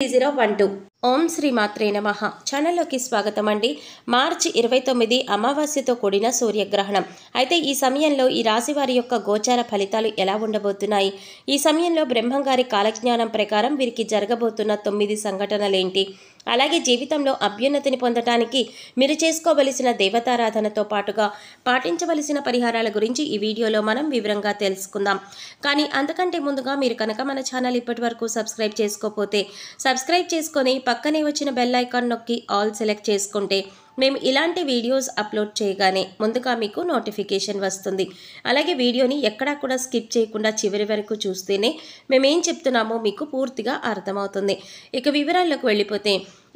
3012 ఓం శ్రీ మాత్రే నమః ఛానల్లోకి స్వాగతం అండి. మార్చి 29 అమావాస్యతో కూడిన సూర్యగ్రహణం. అయితే ఈ సమయంలో ఈ రాశి వారి యొక్క గోచార ఫలితాలు ఎలా ఉండబోతున్నాయి? ఈ సమయంలో బ్రహ్మంగారి కాలజ్ఞానం ప్రకారం వీరికి జరగబోతున్న 9 సంఘటనలేంటి? అలాగే జీవితంలో అభ్యున్నతిని పొందటానికి మీరు చేసుకోవలసిన దేవతారాధనతో పాటుగా పాటించవలసిన పరిహారాల గురించి ఈ వీడియోలో మనం వివరంగా తెలుసుకుందాం. కానీ అంతకంటే ముందుగా మీరు కనుక మన ఛానల్ ఇప్పటి వరకు సబ్స్క్రైబ్ చేసుకోకపోతే సబ్స్క్రైబ్ చేసుకొని పక్కనే వచ్చిన బెల్ ఐకాన్ నొక్కి ఆల్ సెలెక్ట్ చేసుకుంటే మేము ఇలాంటి వీడియోస్ అప్లోడ్ చేయగానే ముందుగా మీకు నోటిఫికేషన్ వస్తుంది. అలాగే వీడియోని ఎక్కడా కూడా స్కిప్ చేయకుండా చివరి వరకు చూస్తేనే మేమేం చెప్తున్నామో మీకు పూర్తిగా అర్థమవుతుంది. ఇక వివరాల్లోకి వెళ్ళిపోతే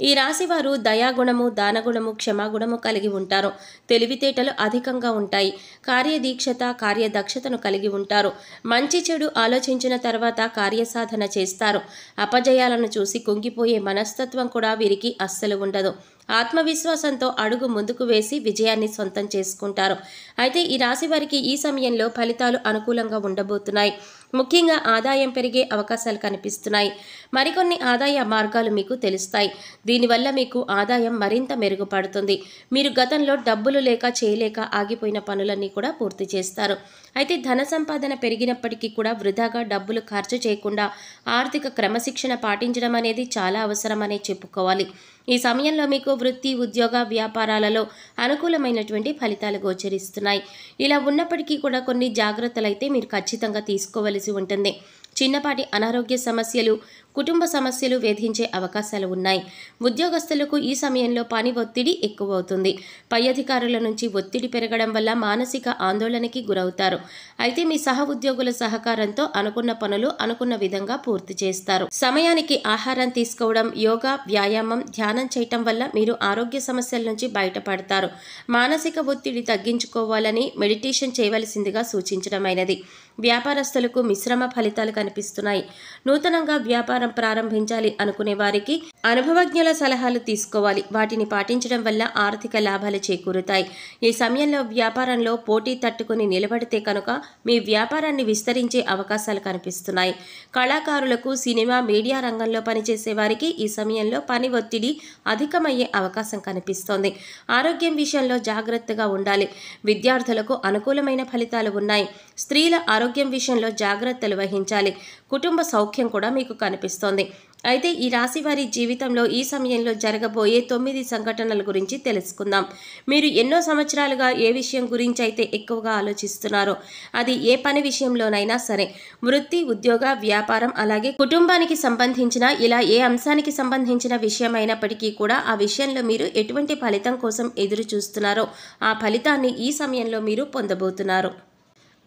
ఈ రాశివారు దయాగుణము, దానగుణము, క్షమాగుణము కలిగి ఉంటారు. తెలివితేటలు అధికంగా ఉంటాయి. కార్యదీక్షత, కార్యదక్షతను కలిగి ఉంటారు. మంచి చెడు ఆలోచించిన తర్వాత కార్యసాధన చేస్తారు. అపజయాలను చూసి కుంగిపోయే మనస్తత్వం కూడా వీరికి అస్సలు ఉండదు. ఆత్మవిశ్వాసంతో అడుగు ముందుకు వేసి విజయాన్ని సొంతం చేసుకుంటారు. అయితే ఈ రాశి వారికి ఈ సమయంలో ఫలితాలు అనుకూలంగా ఉండబోతున్నాయి. ముఖ్యంగా ఆదాయం పెరిగే అవకాశాలు కనిపిస్తున్నాయి. మరికొన్ని ఆదాయ మార్గాలు మీకు తెలుస్తాయి. దీనివల్ల మీకు ఆదాయం మరింత మెరుగుపడుతుంది. మీరు గతంలో డబ్బులు లేక చేయలేక ఆగిపోయిన పనులన్నీ కూడా పూర్తి చేస్తారు. అయితే ధన సంపాదన పెరిగినప్పటికీ కూడా వృధాగా డబ్బులు ఖర్చు చేయకుండా ఆర్థిక క్రమశిక్షణ పాటించడం అనేది చాలా అవసరమనే చెప్పుకోవాలి. ఈ సమయంలో మీకు వృత్తి, ఉద్యోగ, వ్యాపారాలలో అనుకూలమైనటువంటి ఫలితాలు గోచరిస్తున్నాయి. ఇలా ఉన్నప్పటికీ కూడా కొన్ని జాగ్రత్తలు అయితే మీరు ఖచ్చితంగా తీసుకోవలసి ఉంటుంది. చిన్నపాటి అనారోగ్య సమస్యలు, కుటుంబ సమస్యలు వేధించే అవకాశాలు ఉన్నాయి. ఉద్యోగస్తులకు ఈ సమయంలో పని ఒత్తిడి ఎక్కువవుతుంది. పై అధికారుల నుంచి ఒత్తిడి పెరగడం వల్ల మానసిక ఆందోళనకి గురవుతారు. అయితే మీ సహ ఉద్యోగుల సహకారంతో అనుకున్న పనులు అనుకున్న విధంగా పూర్తి చేస్తారు. సమయానికి ఆహారం తీసుకోవడం, యోగా, వ్యాయామం, ధ్యానం చేయటం వల్ల మీరు ఆరోగ్య సమస్యల నుంచి బయటపడతారు. మానసిక ఒత్తిడి తగ్గించుకోవాలని మెడిటేషన్ చేయవలసిందిగా సూచించడమైనది. వ్యాపారస్తులకు మిశ్రమ ఫలితాలు కనిపిస్తున్నాయి. నూతనంగా వ్యాపారం ప్రారంభించాలి అనుకునే వారికి అనుభవజ్ఞుల సలహాలు తీసుకోవాలి. వాటిని పాటించడం వల్ల ఆర్థిక లాభాలు చేకూరుతాయి. ఈ సమయంలో వ్యాపారంలో పోటీ తట్టుకుని నిలబడితే కనుక మీ వ్యాపారాన్ని విస్తరించే అవకాశాలు కనిపిస్తున్నాయి. కళాకారులకు, సినిమా, మీడియా రంగంలో పనిచేసే వారికి ఈ సమయంలో పని ఒత్తిడి అధికమయ్యే అవకాశం కనిపిస్తోంది. ఆరోగ్యం విషయంలో జాగ్రత్తగా ఉండాలి. విద్యార్థులకు అనుకూలమైన ఫలితాలు ఉన్నాయి. స్త్రీల ఆరోగ్యం విషయంలో జాగ్రత్తలు వహించాలి. కుటుంబ సౌఖ్యం కూడా మీకు కనిపిస్తోంది. అయితే ఈ రాశి వారి జీవితంలో ఈ సమయంలో జరగబోయే 9 సంఘటనల గురించి తెలుసుకుందాం. మీరు ఎన్నో సంవత్సరాలుగా ఏ విషయం గురించి అయితే ఎక్కువగా ఆలోచిస్తున్నారో, అది ఏ పని విషయంలోనైనా సరే, వృత్తి, ఉద్యోగ, వ్యాపారం, అలాగే కుటుంబానికి సంబంధించిన ఇలా ఏ అంశానికి సంబంధించిన విషయం అయినప్పటికీ కూడా ఆ విషయంలో మీరు ఎటువంటి ఫలితం కోసం ఎదురు చూస్తున్నారో ఆ ఫలితాన్ని ఈ సమయంలో మీరు పొందబోతున్నారు.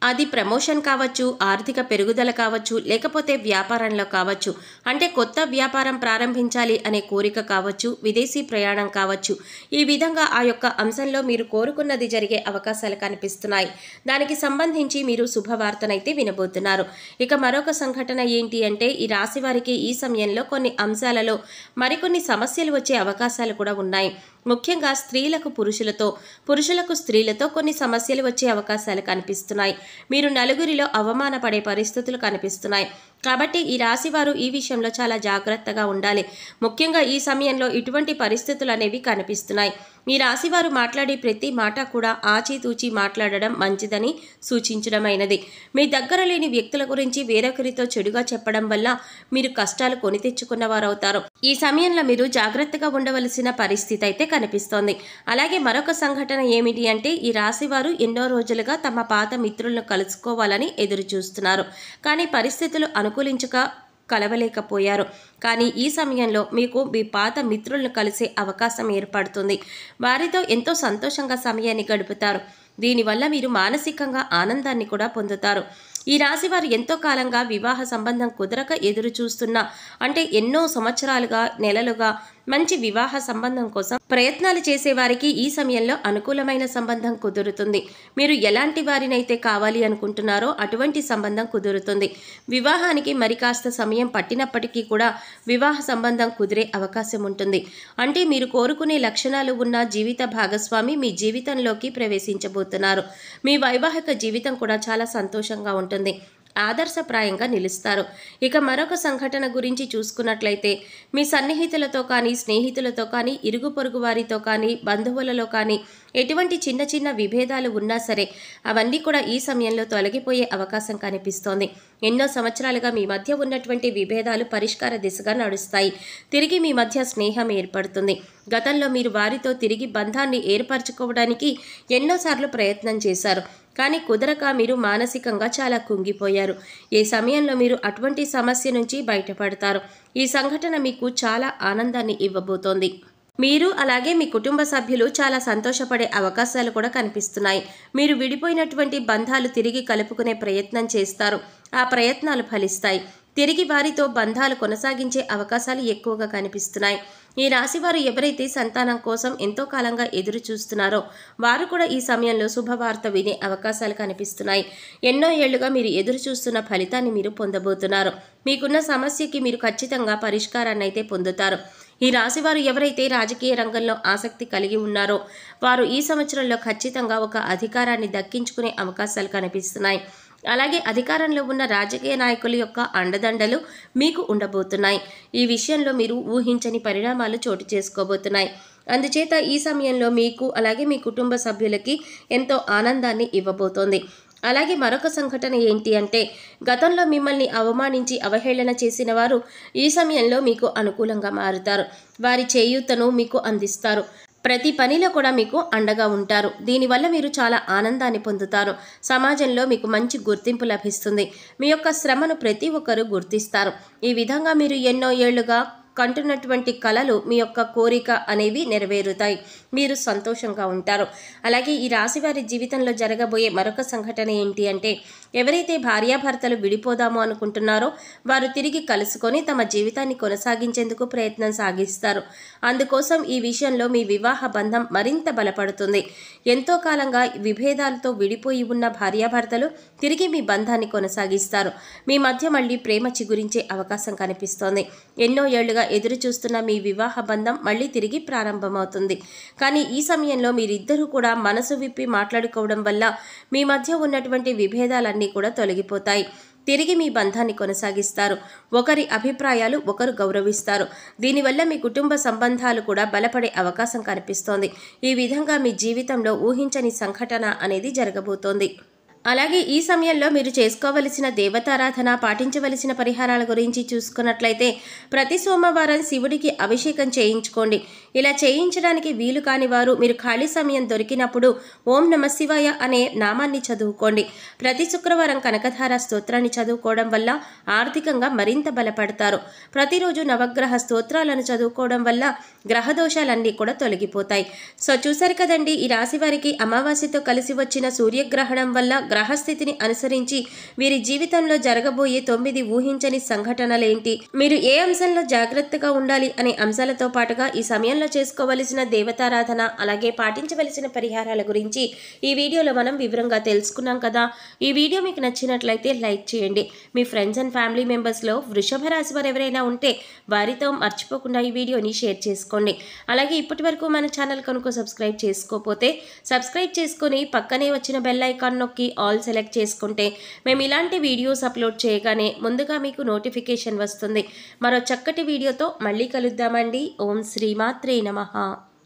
అది ప్రమోషన్ కావచ్చు, ఆర్థిక పెరుగుదల కావచ్చు, లేకపోతే వ్యాపారంలో కావచ్చు, అంటే కొత్త వ్యాపారం ప్రారంభించాలి అనే కోరిక కావచ్చు, విదేశీ ప్రయాణం కావచ్చు. ఈ విధంగా ఆ యొక్క అంశంలో మీరు కోరుకున్నది జరిగే అవకాశాలు కనిపిస్తున్నాయి. దానికి సంబంధించి మీరు శుభవార్తనైతే వినబోతున్నారు. ఇక మరొక సంఘటన ఏంటి అంటే ఈ రాశి వారికి ఈ సమయంలో కొన్ని అంశాలలో మరికొన్ని సమస్యలు వచ్చే అవకాశాలు కూడా ఉన్నాయి. ముఖ్యంగా స్త్రీలకు పురుషులతో, పురుషులకు స్త్రీలతో కొన్ని సమస్యలు వచ్చే అవకాశాలు కనిపిస్తున్నాయి. మీరు నలుగురిలో అవమానపడే పరిస్థితులు కనిపిస్తున్నాయి. కాబట్టి ఈ రాశి వారు ఈ విషయంలో చాలా జాగ్రత్తగా ఉండాలి. ముఖ్యంగా ఈ సమయంలో ఇటువంటి పరిస్థితులు అనేవి కనిపిస్తున్నాయి. ఈ రాశి వారు మాట్లాడే ప్రతి మాట కూడా ఆచితూచి మాట్లాడడం మంచిదని సూచించడమైనది. మీ దగ్గర లేని వ్యక్తుల గురించి వేరొకరితో చెడుగా చెప్పడం వల్ల మీరు కష్టాలు కొని తెచ్చుకున్న వారవుతారు. ఈ సమయంలో మీరు జాగ్రత్తగా ఉండవలసిన పరిస్థితి అయితే కనిపిస్తోంది. అలాగే మరొక సంఘటన ఏమిటి అంటే ఈ రాశి వారు ఎన్నో రోజులుగా తమ పాత మిత్రులను కలుసుకోవాలని ఎదురు చూస్తున్నారు. కానీ పరిస్థితులు అనుకూలించక కలవలేకపోయారు. కానీ ఈ సమయంలో మీకు మీ పాత మిత్రులను కలిసే అవకాశం ఏర్పడుతుంది. వారితో ఎంతో సంతోషంగా సమయాన్ని గడుపుతారు. దీనివల్ల మీరు మానసికంగా ఆనందాన్ని కూడా పొందుతారు. ఈ రాశి వారు ఎంతో కాలంగా వివాహ సంబంధం కుదరక ఎదురు చూస్తున్నా, అంటే ఎన్నో సంవత్సరాలుగా, నెలలుగా మంచి వివాహ సంబంధం కోసం ప్రయత్నాలు చేసేవారికి ఈ సమయంలో అనుకూలమైన సంబంధం కుదురుతుంది. మీరు ఎలాంటి వారినైతే కావాలి అనుకుంటున్నారో అటువంటి సంబంధం కుదురుతుంది. వివాహానికి మరి కాస్త సమయం పట్టినప్పటికీ కూడా వివాహ సంబంధం కుదిరే అవకాశం ఉంటుంది. అంటే మీరు కోరుకునే లక్షణాలు ఉన్న జీవిత భాగస్వామి మీ జీవితంలోకి ప్రవేశించబోతున్నారు. మీ వైవాహిక జీవితం కూడా చాలా సంతోషంగా ఉంటుంది. ఆదర్శప్రాయంగా నిలుస్తారు. ఇక మరొక సంఘటన గురించి చూసుకున్నట్లయితే మీ సన్నిహితులతో కానీ, స్నేహితులతో కానీ, ఇరుగు పొరుగు వారితో కానీ, బంధువులలో కానీ ఎటువంటి చిన్న చిన్న విభేదాలు ఉన్నా సరే అవన్నీ కూడా ఈ సమయంలో తొలగిపోయే అవకాశం కనిపిస్తోంది. ఎన్నో సంవత్సరాలుగా మీ మధ్య ఉన్నటువంటి విభేదాలు పరిష్కార దిశగా నడుస్తాయి. తిరిగి మీ మధ్య స్నేహం ఏర్పడుతుంది. గతంలో మీరు వారితో తిరిగి బంధాన్ని ఏర్పరచుకోవడానికి ఎన్నోసార్లు ప్రయత్నం చేశారు. కానీ కుదరక మీరు మానసికంగా చాలా కుంగిపోయారు. ఈ సమయంలో మీరు అటువంటి సమస్య నుంచి బయటపడతారు. ఈ సంఘటన మీకు చాలా ఆనందాన్ని ఇవ్వబోతోంది. మీరు అలాగే మీ కుటుంబ సభ్యులు చాలా సంతోషపడే అవకాశాలు కూడా కనిపిస్తున్నాయి. మీరు విడిపోయినటువంటి బంధాలు తిరిగి కలుపుకునే ప్రయత్నం చేస్తారు. ఆ ప్రయత్నాలు ఫలిస్తాయి. తిరిగి వారితో బంధాలు కొనసాగించే అవకాశాలు ఎక్కువగా కనిపిస్తున్నాయి. ఈ రాశివారు ఎవరైతే సంతానం కోసం ఎంతో కాలంగా ఎదురు చూస్తున్నారో వారు కూడా ఈ సమయంలో శుభవార్త వినే అవకాశాలు కనిపిస్తున్నాయి. ఎన్నో ఏళ్లుగా మీరు ఎదురు చూస్తున్న ఫలితాన్ని మీరు పొందబోతున్నారు. మీకున్న సమస్యకి మీరు ఖచ్చితంగా పరిష్కారాన్ని అయితే పొందుతారు. ఈ రాశివారు ఎవరైతే రాజకీయ రంగంలో ఆసక్తి కలిగి ఉన్నారో వారు ఈ సంవత్సరంలో ఖచ్చితంగా ఒక అధికారాన్ని దక్కించుకునే అవకాశాలు కనిపిస్తున్నాయి. అలాగే అధికారంలో ఉన్న రాజకీయ నాయకుల యొక్క అండదండలు మీకు ఉండబోతున్నాయి. ఈ విషయంలో మీరు ఊహించని పరిణామాలు చోటు చేసుకోబోతున్నాయి. అందుచేత ఈ సమయంలో మీకు అలాగే మీ కుటుంబ సభ్యులకి ఎంతో ఆనందాన్ని ఇవ్వబోతోంది. అలాగే మరొక సంఘటన ఏంటి అంటే గతంలో మిమ్మల్ని అవమానించి అవహేళన చేసిన వారు ఈ సమయంలో మీకు అనుకూలంగా మారుతారు. వారి చేయూతను మీకు అందిస్తారు. ప్రతి పనిలో కూడా మీకు అండగా ఉంటారు. దీనివల్ల మీరు చాలా ఆనందాన్ని పొందుతారు. సమాజంలో మీకు మంచి గుర్తింపు లభిస్తుంది. మీ యొక్క శ్రమను ప్రతి ఒక్కరూ గుర్తిస్తారు. ఈ విధంగా మీరు ఎన్నో ఏళ్లుగా కంటున్నటువంటి కలలు మీ యొక్క కోరిక అనేవి నెరవేరుతాయి. మీరు సంతోషంగా ఉంటారు. అలాగే ఈ రాశి వారి జీవితంలో జరగబోయే మరొక సంఘటన ఏంటి అంటే ఎవరైతే భార్యాభర్తలు విడిపోదాము అనుకుంటున్నారో వారు తిరిగి కలుసుకొని తమ జీవితాన్ని కొనసాగించేందుకు ప్రయత్నం సాగిస్తారు. అందుకోసం ఈ విషయంలో మీ వివాహ బంధం మరింత బలపడుతుంది. ఎంతో కాలంగా విభేదాలతో విడిపోయి ఉన్న భార్యాభర్తలు తిరిగి మీ బంధాన్ని కొనసాగిస్తారు. మీ మధ్య మళ్ళీ ప్రేమ చిగురించే అవకాశం కనిపిస్తోంది. ఎన్నో ఏళ్లుగా ఎదురు చూస్తున్న మీ వివాహ బంధం మళ్ళీ తిరిగి ప్రారంభమవుతుంది. కానీ ఈ సమయంలో మీరిద్దరూ కూడా మనసు విప్పి మాట్లాడుకోవడం వల్ల మీ మధ్య ఉన్నటువంటి విభేదాలన్నీ కూడా తొలగిపోతాయి. తిరిగి మీ బంధాన్ని కొనసాగిస్తారు. ఒకరి అభిప్రాయాలు ఒకరు గౌరవిస్తారు. దీనివల్ల మీ కుటుంబ సంబంధాలు కూడా బలపడే అవకాశం కనిపిస్తోంది. ఈ విధంగా మీ జీవితంలో ఊహించని సంఘటన అనేది జరగబోతోంది. అలాగే ఈ సమయంలో మీరు చేసుకోవలసిన దేవతారాధన, పాటించవలసిన పరిహారాల గురించి చూసుకున్నట్లయితే ప్రతి సోమవారం శివుడికి అభిషేకం చేయించుకోండి. ఇలా చేయించడానికి వీలు కాని వారు మీరు ఖాళీ సమయం దొరికినప్పుడు ఓం నమ శివాయ అనే నామాన్ని చదువుకోండి. ప్రతి శుక్రవారం కనకధార స్తోత్రాన్ని చదువుకోవడం వల్ల ఆర్థికంగా మరింత బలపడతారు. ప్రతిరోజు నవగ్రహ స్తోత్రాలను చదువుకోవడం వల్ల గ్రహదోషాలన్నీ కూడా తొలగిపోతాయి. సో చూశారు కదండి, ఈ రాశి వారికి అమావాస్యతో కలిసి వచ్చిన సూర్యగ్రహణం వల్ల గ్రహస్థితిని అనుసరించి వీరి జీవితంలో జరగబోయే 9 ఊహించని సంఘటనలేంటి, మీరు ఏ అంశంలో జాగ్రత్తగా ఉండాలి అనే అంశాలతో పాటుగా ఈ సమయంలో చేసుకోవలసిన దేవతారాధన అలాగే పాటించవలసిన పరిహారాల గురించి ఈ వీడియోలో మనం వివరంగా తెలుసుకున్నాం కదా. ఈ వీడియో మీకు నచ్చినట్లయితే లైక్ చేయండి. మీ ఫ్రెండ్స్ అండ్ ఫ్యామిలీ మెంబర్స్లో వృషభ రాశి వారు ఎవరైనా ఉంటే వారితో మర్చిపోకుండా ఈ వీడియోని షేర్ చేసుకోండి. అలాగే ఇప్పటి వరకు మన ఛానల్ కనుక సబ్స్క్రైబ్ చేసుకోకపోతే సబ్స్క్రైబ్ చేసుకొని పక్కనే వచ్చిన బెల్ ఐకాన్ నొక్కి ఆల్ సెలెక్ట్ చేసుకుంటే మేము ఇలాంటి వీడియోస్ అప్లోడ్ చేయగానే ముందుగా మీకు నోటిఫికేషన్ వస్తుంది. మరో చక్కటి వీడియోతో మళ్ళీ కలుద్దామండి. ఓం శ్రీమాత్రే నమః.